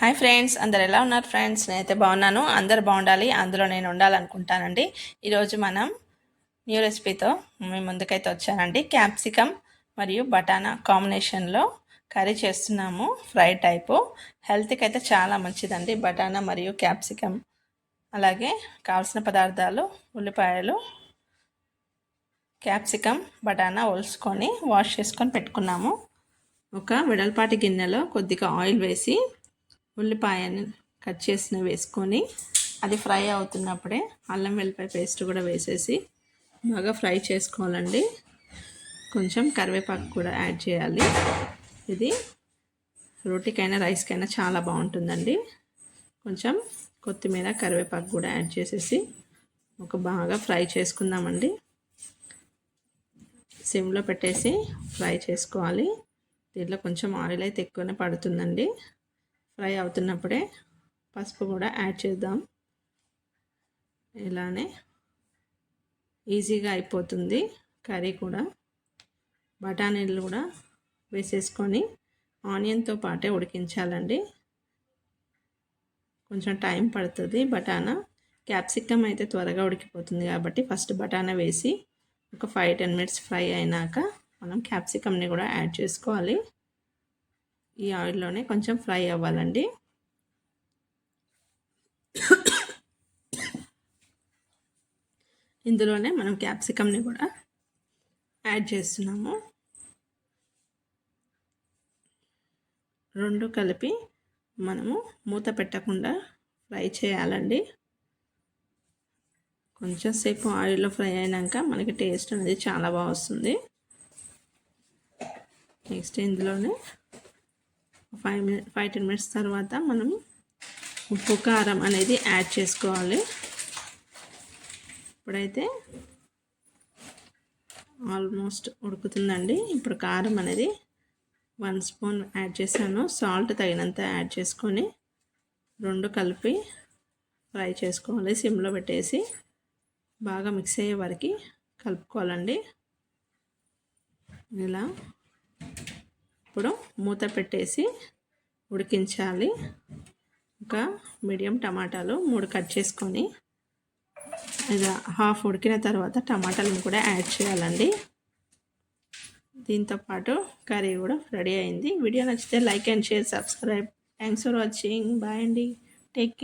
Hi friends, అందరు ఎలా ఉన్నారు ఫ్రెండ్స్? నేనైతే బాగున్నాను. అందరు బాగుండాలి, అందులో నేను ఉండాలనుకుంటానండి. ఈరోజు మనం న్యూ రెసిపీతో మీ ముందుకైతే వచ్చానండి. క్యాప్సికమ్ మరియు బటానా కాంబినేషన్లో కర్రీ చేస్తున్నాము, ఫ్రై టైపు. హెల్త్కి అయితే చాలా మంచిదండి బటానా మరియు క్యాప్సికమ్. అలాగే కావాల్సిన పదార్థాలు: ఉల్లిపాయలు, క్యాప్సికమ్, బటానా ఒలుసుకొని వాష్ చేసుకొని పెట్టుకున్నాము. ఒక వెడల్పాటి గిన్నెలో కొద్దిగా ఆయిల్ వేసి ఉల్లిపాయని కట్ చేసిన వేసుకొని అది ఫ్రై అవుతున్నప్పుడే అల్లం వెల్లిపాయ పేస్ట్ కూడా వేసేసి బాగా ఫ్రై చేసుకోవాలండి. కొంచెం కరివేపాకు కూడా యాడ్ చేయాలి. ఇది రోటీకైనా రైస్కైనా చాలా బాగుంటుందండి. కొంచెం కొత్తిమీర కరివేపాకు కూడా యాడ్ చేసేసి బాగా ఫ్రై చేసుకుందామండి. సిమ్లో పెట్టేసి ఫ్రై చేసుకోవాలి. దీంట్లో కొంచెం ఆయిల్ అయితే ఎక్కువనే పడుతుందండి. ఫ్రై అవుతున్నప్పుడే పసుపు కూడా యాడ్ చేద్దాం. ఇలానే ఈజీగా అయిపోతుంది కర్రీ కూడా. బఠానీలు కూడా వేసేసుకొని ఆనియన్తో పాటే ఉడికించాలండి. కొంచెం టైం పడుతుంది. బఠానా క్యాప్సికమ్ అయితే త్వరగా ఉడికిపోతుంది కాబట్టి ఫస్ట్ బఠానా వేసి ఒక 5-10 మినిట్స్ ఫ్రై అయినాక మనం క్యాప్సికమ్ని కూడా యాడ్ చేసుకోవాలి. ఈ ఆయిల్లోనే కొంచెం ఫ్రై అవ్వాలండి. ఇందులోనే మనం క్యాప్సికమ్ని కూడా యాడ్ చేస్తున్నాము. రెండు కలిపి మనము మూత పెట్టకుండా ఫ్రై చేయాలండి. కొంచెం సేపు ఆయిల్లో ఫ్రై అయినాక మనకి టేస్ట్ అనేది చాలా బాగా వస్తుంది. నెక్స్ట్ ఇందులోనే 5-10 మినిట్స్ తర్వాత మనం ఉప్పు కారం అనేది యాడ్ చేసుకోవాలి. ఇప్పుడైతే ఆల్మోస్ట్ ఉడుకుతుందండి. ఇప్పుడు కారం అనేది 1 స్పూన్ యాడ్ చేశాను. సాల్ట్ తగినంత యాడ్ చేసుకొని రెండు కలిపి ఫ్రై చేసుకోవాలి. సిమ్లో పెట్టేసి బాగా మిక్స్ అయ్యే వరకు కలుపుకోవాలండి. ఇలా ఇప్పుడు మూత పెట్టేసి ఉడికించాలి. ఒక మీడియం టమాటాలు 3 కట్ చేసుకొని ఇలా హాఫ్ ఉడికిన తర్వాత టమాటాలను కూడా యాడ్ చేయాలండి. దీంతోపాటు కర్రీ కూడా రెడీ అయింది. వీడియో నచ్చితే like and share, subscribe. Thanks for watching. Bye అండి. Take care.